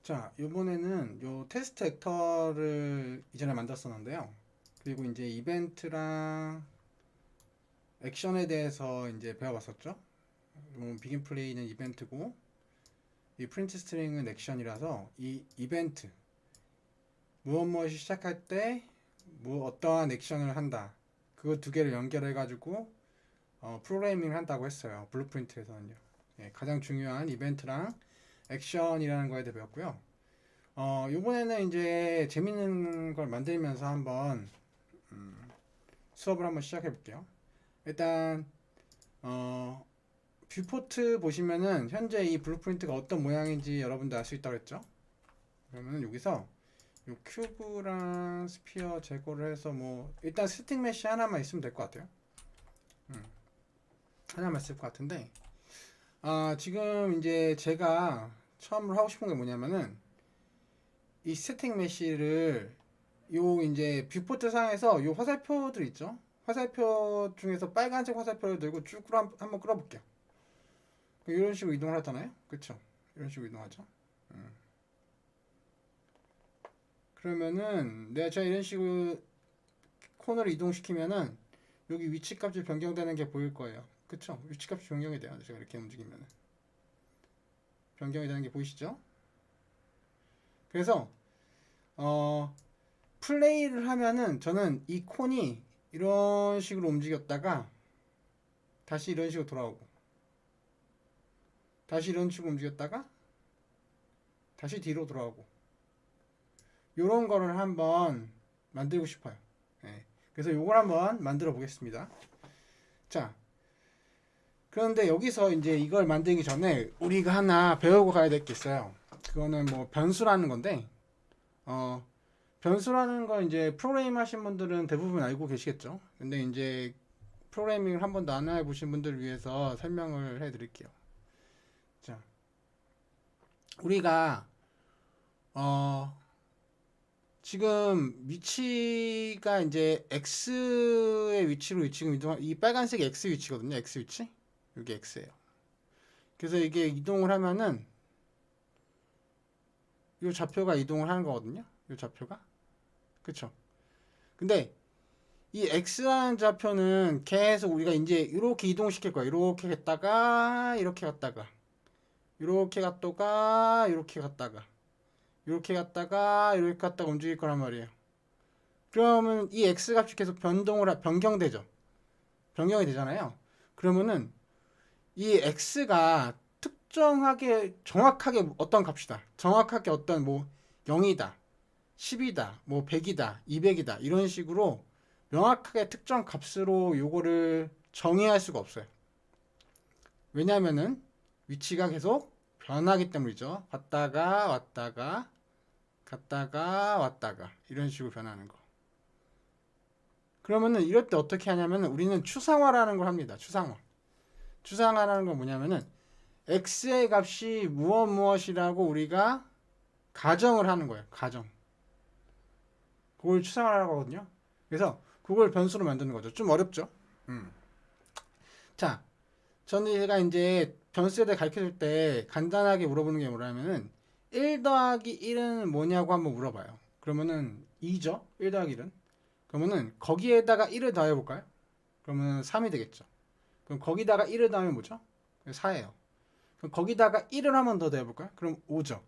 자, 이번에는 요 테스트 벡터를 이전에 만들었었는데요. 그리고 이제 이벤트랑 액션에 대해서 이제 배워봤었죠. 비긴 플레이는 이벤트고 이 프린트 스트링은 액션이라서 이 이벤트 무엇이 시작할 때 뭐 어떠한 액션을 한다. 그거 두 개를 연결해 가지고 프로그래밍을 한다고 했어요. 블루프린트에서는요. 예, 가장 중요한 이벤트랑 액션이라는 거에 대해 배웠고요. 요번에는 이제 재밌는 걸 만들면서 한번 수업을 한번 시작해 볼게요. 일단 뷰포트 보시면은 현재 이 블루프린트가 어떤 모양인지 여러분도 알 수 있다고 했죠. 그러면은 여기서 요 큐브랑 스피어 제거를 해서 뭐 일단 스틱 메쉬 하나만 있으면 될 것 같아요. 하나만 있을 것 같은데 지금 이제 제가 처음으로 하고 싶은 게 뭐냐면은 이 스틱 메쉬를 요 이제 뷰포트 상에서 요 화살표들 있죠? 화살표 중에서 빨간색 화살표를 들고 쭉 한번 끌어볼게요. 이런 식으로 이동을 하잖아요. 그쵸? 이런 식으로 이동하죠. 그러면은 제가 이런 식으로 코너를 이동시키면은 여기 위치값이 변경되는 게 보일 거예요. 그쵸? 위치값이 변경이 돼요. 제가 이렇게 움직이면은 변경이 되는 게 보이시죠? 그래서 플레이를 하면은 저는 이 콘이 이런 식으로 움직였다가 다시 이런 식으로 돌아오고 다시 이런 식으로 움직였다가 다시 뒤로 돌아오고 요런 거를 한번 만들고 싶어요. 네. 그래서 요걸 한번 만들어 보겠습니다. 자, 그런데 여기서 이제 이걸 만들기 전에 우리가 하나 배우고 가야 될 게 있어요. 그거는 뭐 변수라는 건데 변수라는 거 이제 프로그래밍 하신 분들은 대부분 알고 계시겠죠. 근데 이제 프로그래밍을 한 번도 안 해보신 분들을 위해서 설명을 해 드릴게요. 자, 우리가 어 지금 위치가 이제 x의 위치로 지금 이동, 이 빨간색이 x 위치거든요. x 위치. 여기 x예요. 그래서 이게 이동을 하면은 이 좌표가 이동을 하는 거거든요. 이 좌표가. 그쵸? 근데 이 x라는 좌표는 계속 우리가 이제 이렇게 이동시킬 거야. 이렇게 갔다가 이렇게 갔다가 이렇게 갔다가 이렇게 갔다가 이렇게 갔다가 이렇게 갔다가 움직일 거란 말이에요. 그러면 이 x 값이 계속 변경되죠. 변경이 되잖아요. 그러면은 이 x가 특정하게 정확하게 어떤 값이다. 정확하게 어떤 뭐 0이다. 10이다. 뭐 100이다. 200이다. 이런 식으로 명확하게 특정 값으로 요거를 정의할 수가 없어요. 왜냐면은 위치가 계속 변하기 때문이죠. 갔다가 왔다가 갔다가 왔다가 이런 식으로 변하는 거. 그러면은 이럴 때 어떻게 하냐면은 우리는 추상화라는 걸 합니다. 추상화. 추상화라는 건 뭐냐면은 x의 값이 무엇이라고 우리가 가정을 하는 거예요. 가정. 그걸 추상화라고 하거든요. 그래서 그걸 변수로 만드는 거죠. 좀 어렵죠? 자, 저는 제가 이제 변수에 대해 가르쳐 줄 때 간단하게 물어보는 게 뭐냐면은 1 더하기 1은 뭐냐고 한번 물어봐요. 그러면은 2죠? 1 더하기 1은. 그러면은 거기에다가 1을 더해 볼까요? 그러면 3이 되겠죠. 그럼 거기다가 1을 더하면 뭐죠? 4예요. 그럼 거기다가 1을 한 번 더 더해 볼까요? 그럼 5죠.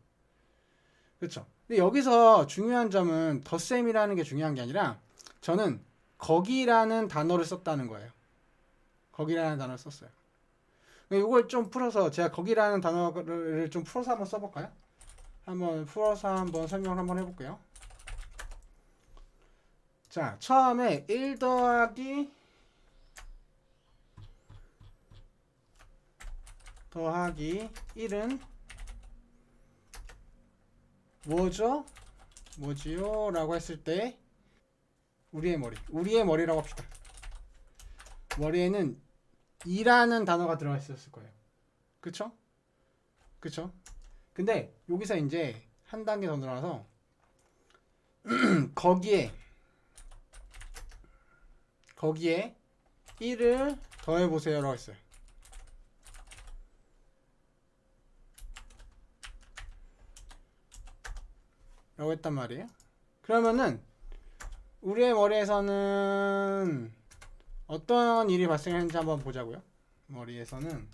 그렇죠. 근데 여기서 중요한 점은 덧셈이라는 게 중요한 게 아니라 저는 거기라는 단어를 썼다는 거예요. 거기라는 단어를 썼어요. 이걸 좀 풀어서 제가 거기라는 단어를 좀 풀어서 한번 써볼까요? 한번 풀어서 한번 설명을 한번 해볼게요. 자, 처음에 1 더하기 1은 뭐죠? 뭐지요? 라고 했을 때 우리의 머리라고 합시다. 머리에는 2라는 단어가 들어가 있었을 거예요. 그쵸? 그쵸? 근데 여기서 이제 한 단계 더 늘어나서 거기에 1을 더해보세요 라고 했어요. 라고 했단 말이에요. 그러면은 우리의 머리에서는 어떤 일이 발생했는지 한번 보자고요. 머리에서는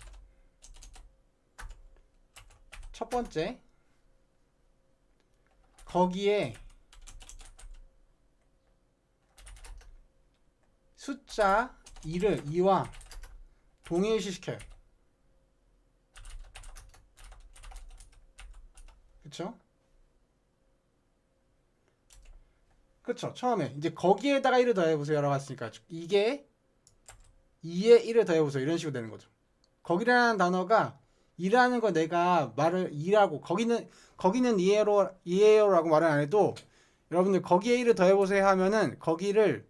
첫 번째, 거기에 숫자 2와 동일시시켜요. 그쵸? 그쵸? 처음에 이제 거기에다가 1을 더해보세요 라고 했으니까 이게 2에 1을 더해보세요 이런 식으로 되는 거죠. 거기라는 단어가 2라는 거 내가 말을 2라고 거기는 2예요라고 말을 안 해도 여러분들 거기에 1을 더해보세요 하면은 거기를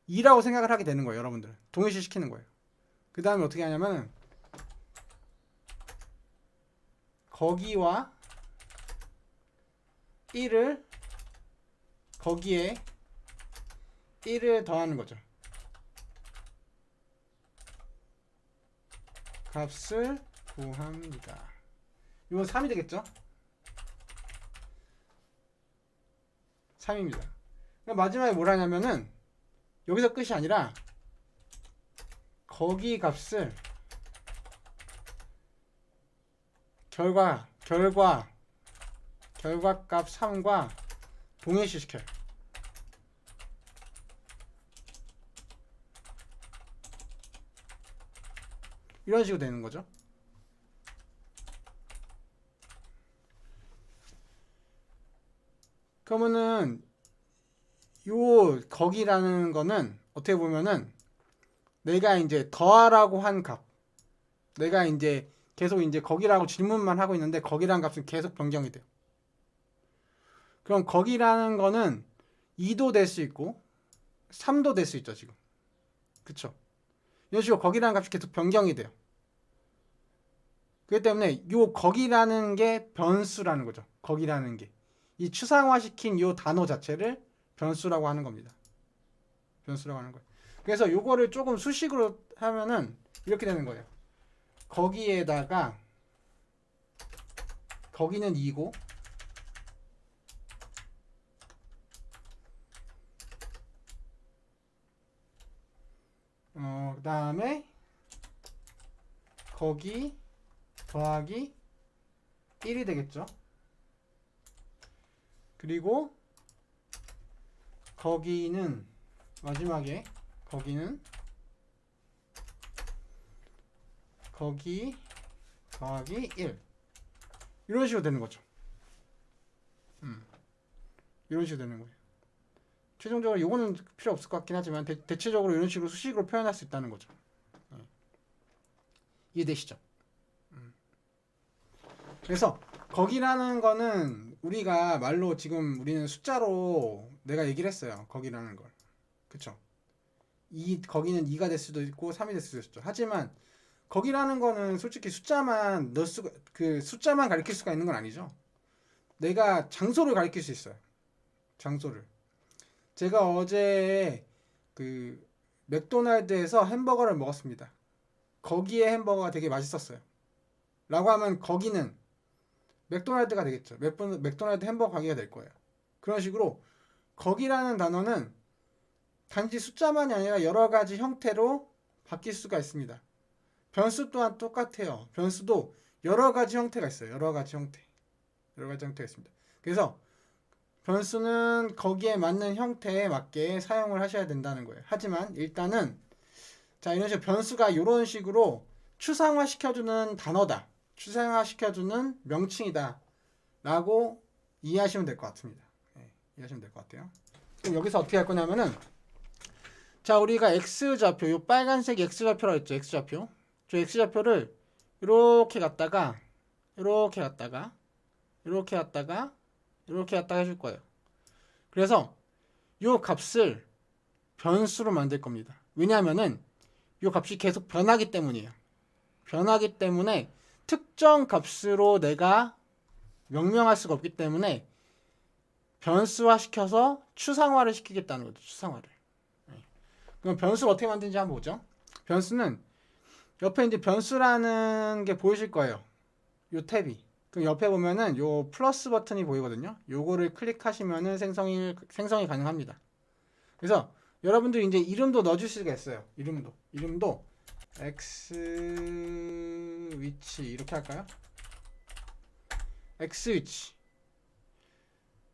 2라고 생각을 하게 되는 거예요. 여러분들 동일시 시키는 거예요. 그 다음에 어떻게 하냐면은 거기와 1을 거기에 1을 더하는 거죠. 값을 구합니다. 이건 3이 되겠죠? 3입니다. 마지막에 뭘 하냐면은 여기서 끝이 아니라 거기 값을 결과값 3과 동일시 시켜요. 이런 식으로 되는 거죠. 그러면은 요 거기라는 거는 어떻게 보면은 내가 이제 더하라고 한 값, 내가 이제 계속 이제 거기라고 질문만 하고 있는데 거기라는 값은 계속 변경이 돼요. 그럼 거기라는 거는 2도 될 수 있고 3도 될 수 있죠 지금. 그쵸? 이런 식으로 거기라는 값이 계속 변경이 돼요. 그렇기 때문에 요 거기라는 게 변수라는 거죠. 거기라는 게. 이 추상화시킨 요 단어 자체를 변수라고 하는 겁니다. 변수라고 하는 거예요. 그래서 요거를 조금 수식으로 하면은 이렇게 되는 거예요. 거기에다가 거기는 2고 그 다음에 거기 더하기 1이 되겠죠. 그리고 거기는 마지막에 거기는 거기 더하기 1 이런 식으로 되는 거죠. 이런 식으로 되는 거예요. 최종적으로 이거는 필요 없을 것 같긴 하지만 대체적으로 이런 식으로 수식으로 표현할 수 있다는 거죠. 이해되시죠? 그래서 거기라는 거는 우리가 말로 지금 우리는 숫자로 내가 얘기를 했어요. 거기라는 걸. 그쵸? 거기는 2가 될 수도 있고 3이 될 수도 있죠. 하지만 거기라는 거는 솔직히 숫자만 숫자만 가리킬 수가 있는 건 아니죠. 내가 장소를 가리킬 수 있어요. 장소를. 제가 어제 그 맥도날드에서 햄버거를 먹었습니다. 거기에 햄버거가 되게 맛있었어요. 라고 하면 거기는 맥도날드가 되겠죠. 맥도날드 햄버거 가게가 될 거예요. 그런 식으로 거기라는 단어는 단지 숫자만이 아니라 여러 가지 형태로 바뀔 수가 있습니다. 변수 또한 똑같아요. 변수도 여러 가지 형태가 있어요. 여러 가지 형태가 있습니다. 그래서 변수는 거기에 맞는 형태에 맞게 사용을 하셔야 된다는 거예요. 하지만 일단은 자 이런 식으로 변수가 이런 식으로 추상화시켜주는 단어다. 추상화시켜주는 명칭이다. 라고 이해하시면 될 것 같습니다. 네, 이해하시면 될 것 같아요. 그럼 여기서 어떻게 할 거냐면은 자 우리가 X좌표 요 빨간색 X좌표라고 했죠. X좌표 저 X좌표를 이렇게 갔다가 이렇게 갔다가 이렇게 갔다가 이렇게 갔다가 해줄 거예요. 그래서 요 값을 변수로 만들 겁니다. 왜냐하면은 요 값이 계속 변하기 때문이에요. 변하기 때문에 특정 값으로 내가 명명할 수가 없기 때문에 변수화 시켜서 추상화를 시키겠다는 거죠. 추상화를. 그럼 변수를 어떻게 만드는지 한번 보죠. 변수는 옆에 이제 변수라는 게 보이실 거예요. 요 탭이. 그럼 옆에 보면은 요 플러스 버튼이 보이거든요. 요거를 클릭하시면은 생성이 가능합니다. 그래서 여러분들 이제 이름도 넣어줄 수가 있어요. 이름도 x 위치 이렇게 할까요? x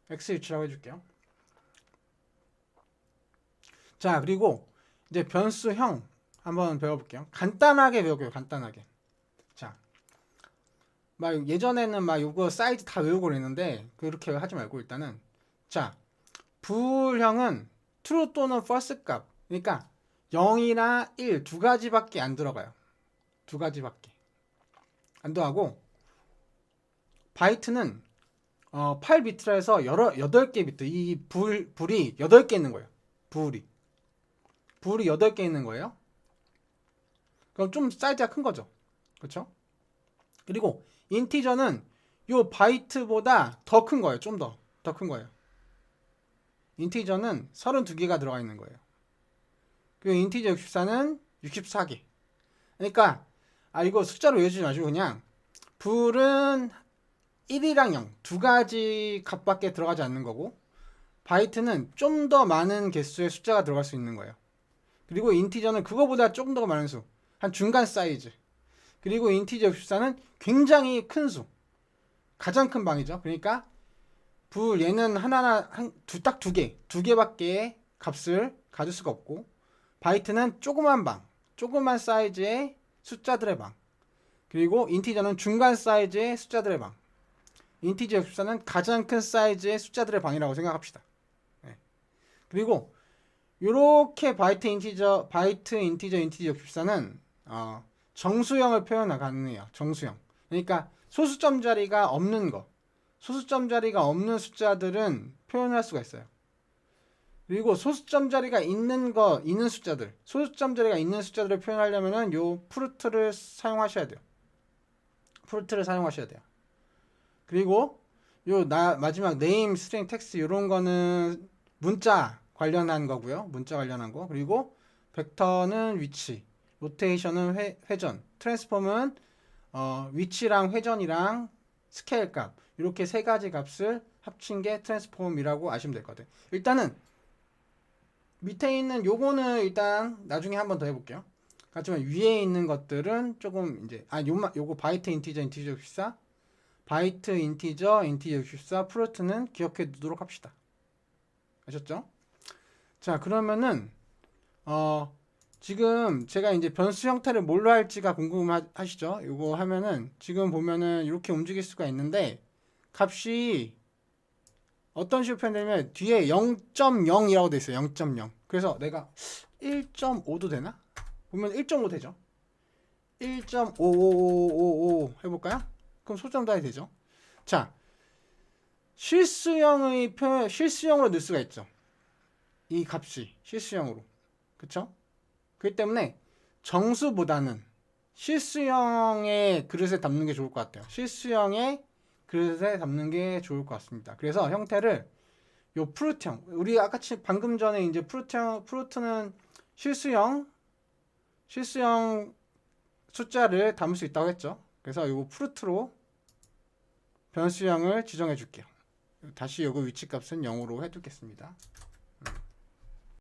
위치라고 해줄게요. 자, 그리고 이제 변수형 한번 배워볼게요. 간단하게 배울게요. 간단하게. 자, 막 예전에는 막 요거 사이즈 다 외우고 그랬는데 그렇게 하지 말고 일단은 자, 불형은 true 또는 false 값. 그러니까 0이나 1 두 가지밖에 안 들어가요. 두 가지밖에 안 들어가고 바이트는 8비트라 해서 8개 비트. 이 불이 8개 있는 거예요. 불이 8개 있는 거예요. 그럼 좀 사이즈가 큰 거죠. 그렇죠? 그리고 인티저는 요 바이트보다 더 큰 거예요. 좀 더 큰 거예요. 인티저는 32개가 들어가 있는 거예요. 그리고 인티저 64는 64개. 그러니까 이거 숫자로 외우지 마시고 그냥 불은 1이랑 0 두 가지 값밖에 들어가지 않는 거고 바이트는 좀 더 많은 개수의 숫자가 들어갈 수 있는 거예요. 그리고 인티저는 그거보다 조금 더 많은 수, 한 중간 사이즈. 그리고 인티저 64는 굉장히 큰 수, 가장 큰 방이죠. 그러니까 얘는 딱 두 개밖에 값을 가질 수가 없고 바이트는 조그만 방, 조그만 사이즈의 숫자들의 방. 그리고 인티저는 중간 사이즈의 숫자들의 방. 인티저 64는 가장 큰 사이즈의 숫자들의 방이라고 생각합시다. 네. 그리고 이렇게 바이트, 인티저 64는 정수형을 표현하 가능해요. 정수형. 그러니까 소수점 자리가 없는 거. 소수점 자리가 없는 숫자들은 표현할 수가 있어요. 그리고 소수점 자리가 있는 숫자들. 소수점 자리가 있는 숫자들을 표현하려면은 요 프루트를 사용하셔야 돼요. 그리고 마지막 네임, 스트링, 텍스트 이런 거는 문자 관련한 거고요. 문자 관련한 거. 그리고 벡터는 위치, 로테이션은 회전, 트랜스폼은 위치랑 회전이랑 스케일 값 이렇게 세 가지 값을 합친 게 트랜스폼이라고 아시면 될 것 같아요. 일단은 밑에 있는 요거는 일단 나중에 한번 더 해볼게요. 하지만 위에 있는 것들은 조금 이제 요거 바이트, 인티저 64, 바이트, 인티저 64, 프로트는 기억해 두도록 합시다. 아셨죠? 자, 그러면은 지금 제가 이제 변수 형태를 뭘로 할지가 궁금하시죠? 이거 하면은 지금 보면은 이렇게 움직일 수가 있는데 값이 어떤 식으로 표현되면 뒤에 0.0이라고 돼 있어요. 0.0. 그래서 내가 1.5도 되나? 보면 1.5 되죠. 1.55555 해볼까요? 그럼 소점 다이 되죠. 자, 실수형으로 넣을 수가 있죠. 이 값이 실수형으로. 그쵸? 그렇기 때문에 정수보다는 실수형의 그릇에 담는 게 좋을 것 같아요. 실수형의 그릇에 담는 게 좋을 것 같습니다. 그래서 형태를 요 프루트형, 우리 아까 방금 전에 이제 프루트는 실수형 숫자를 담을 수 있다고 했죠. 그래서 요 프루트로 변수형을 지정해 줄게요. 다시 요거 위치 값은 0으로 해두겠습니다.